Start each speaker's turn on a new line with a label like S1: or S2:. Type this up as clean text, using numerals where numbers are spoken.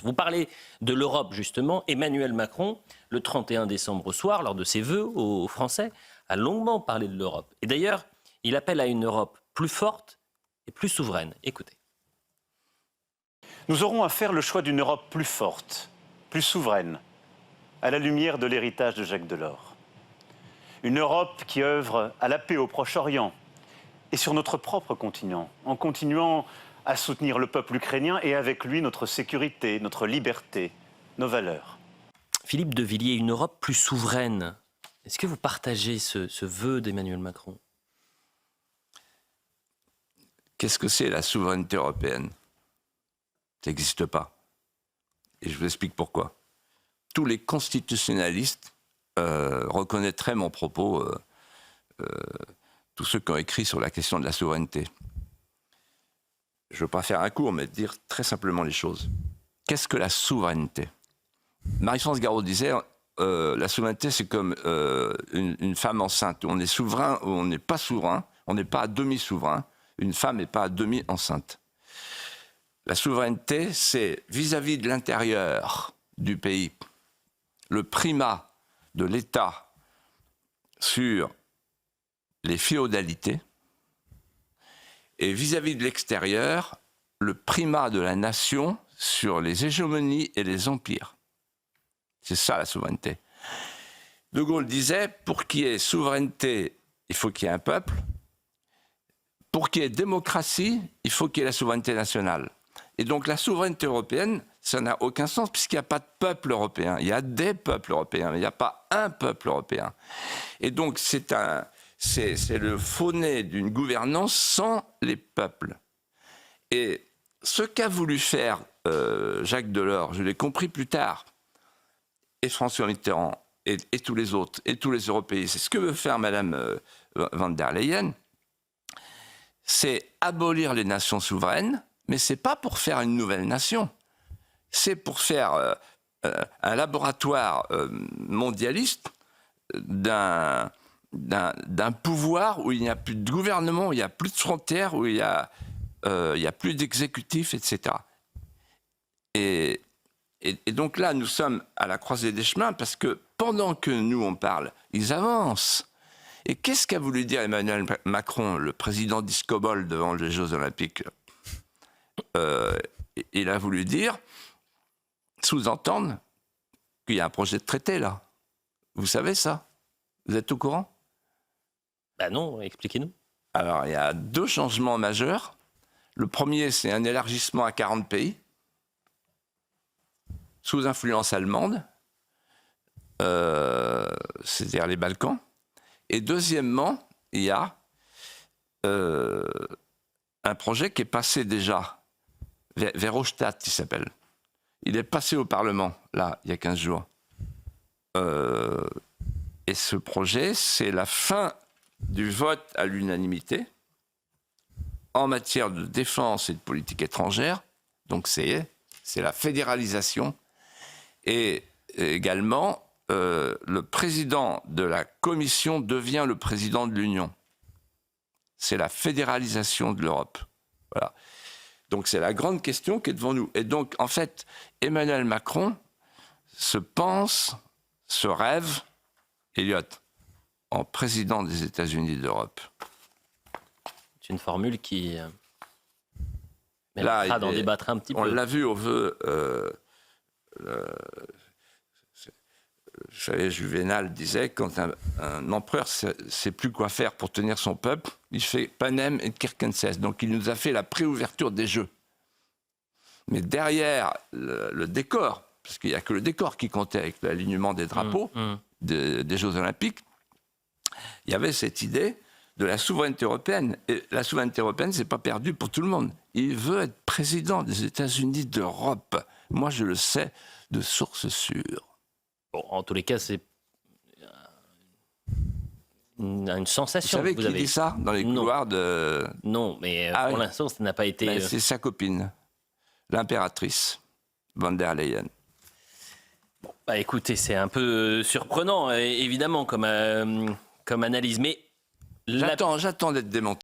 S1: Vous parlez de l'Europe, justement. Emmanuel Macron, le 31 décembre au soir, lors de ses vœux aux Français, a longuement parlé de l'Europe. Et d'ailleurs, il appelle à une Europe plus forte et plus souveraine. Écoutez.
S2: Nous aurons à faire le choix d'une Europe plus forte, plus souveraine, à la lumière de l'héritage de Jacques Delors. Une Europe qui œuvre à la paix au Proche-Orient et sur notre propre continent, en continuant à soutenir le peuple ukrainien et avec lui notre sécurité, notre liberté, nos valeurs.
S1: Philippe de Villiers, une Europe plus souveraine. Est-ce que vous partagez ce vœu d'Emmanuel Macron ?
S3: Qu'est-ce que c'est la souveraineté européenne ? Ça n'existe pas. Et je vous explique pourquoi. Tous les constitutionnalistes reconnaîtraient mon propos, tous ceux qui ont écrit sur la question de la souveraineté. Je ne veux pas faire un cours, mais dire très simplement les choses. Qu'est-ce que la souveraineté ? Marie-France Garot disait la souveraineté, c'est comme une femme enceinte. On est souverain ou on n'est pas souverain. On n'est pas à demi-souverain. Une femme n'est pas à demi-enceinte. La souveraineté, c'est vis-à-vis de l'intérieur du pays, le primat de l'État sur les féodalités, et vis-à-vis de l'extérieur, le primat de la nation sur les hégémonies et les empires. C'est ça la souveraineté. De Gaulle disait, pour qu'il y ait souveraineté, il faut qu'il y ait un peuple. Pour qu'il y ait démocratie, il faut qu'il y ait la souveraineté nationale. Et donc la souveraineté européenne, ça n'a aucun sens puisqu'il n'y a pas de peuple européen. Il y a des peuples européens, mais il n'y a pas un peuple européen. Et donc c'est le faux-nez d'une gouvernance sans les peuples. Et ce qu'a voulu faire Jacques Delors, je l'ai compris plus tard, et François Mitterrand, et tous les autres, et tous les européistes, c'est ce que veut faire Madame van der Leyen, c'est abolir les nations souveraines, mais ce n'est pas pour faire une nouvelle nation. C'est pour faire un laboratoire mondialiste d'un pouvoir où il n'y a plus de gouvernement, où il n'y a plus de frontières, où il n'y a plus d'exécutif, etc. Et donc là, nous sommes à la croisée des chemins parce que pendant que nous, on parle, ils avancent. Et qu'est-ce qu'a voulu dire Emmanuel Macron, le président d'Iskobol devant les Jeux Olympiques ? Il a voulu dire, sous-entendre qu'il y a un projet de traité là. Vous savez ça ? Vous êtes au courant ?
S1: Ben non, expliquez-nous.
S3: Alors, il y a deux changements majeurs. Le premier, c'est un élargissement à 40 pays, sous influence allemande, c'est-à-dire les Balkans. Et deuxièmement, il y a un projet qui est passé déjà Verhofstadt, il s'appelle. Il est passé au Parlement, là, il y a 15 jours. Et ce projet, c'est la fin du vote à l'unanimité en matière de défense et de politique étrangère. Donc c'est la fédéralisation. Et également, le président de la Commission devient le président de l'Union. C'est la fédéralisation de l'Europe. Voilà. Donc c'est la grande question qui est devant nous. Et donc, en fait, Emmanuel Macron se rêve, Elliot, en président des États-Unis d'Europe.
S1: C'est une formule qui méritera d'en débattre un petit peu.
S3: On l'a vu au vœu. Vous savez, Juvénal disait, quand un empereur ne sait plus quoi faire pour tenir son peuple, il fait Panem et Kirkenes. Donc il nous a fait la préouverture des Jeux. Mais derrière le décor, parce qu'il n'y a que le décor qui comptait avec l'alignement des drapeaux des Jeux Olympiques, il y avait cette idée de la souveraineté européenne. Et la souveraineté européenne, ce n'est pas perdu pour tout le monde. Il veut être président des États-Unis d'Europe. Moi, je le sais de sources sûres.
S1: Bon, en tous les cas, c'est une sensation.
S3: Vous savez qui dit ça dans les couloirs de...
S1: Non, mais pour l'instant, ça n'a pas été...
S3: Ben, c'est sa copine, l'impératrice van der Leyen.
S1: Bon, bah écoutez, c'est un peu surprenant, évidemment, comme analyse. Mais
S3: j'attends d'être démenti.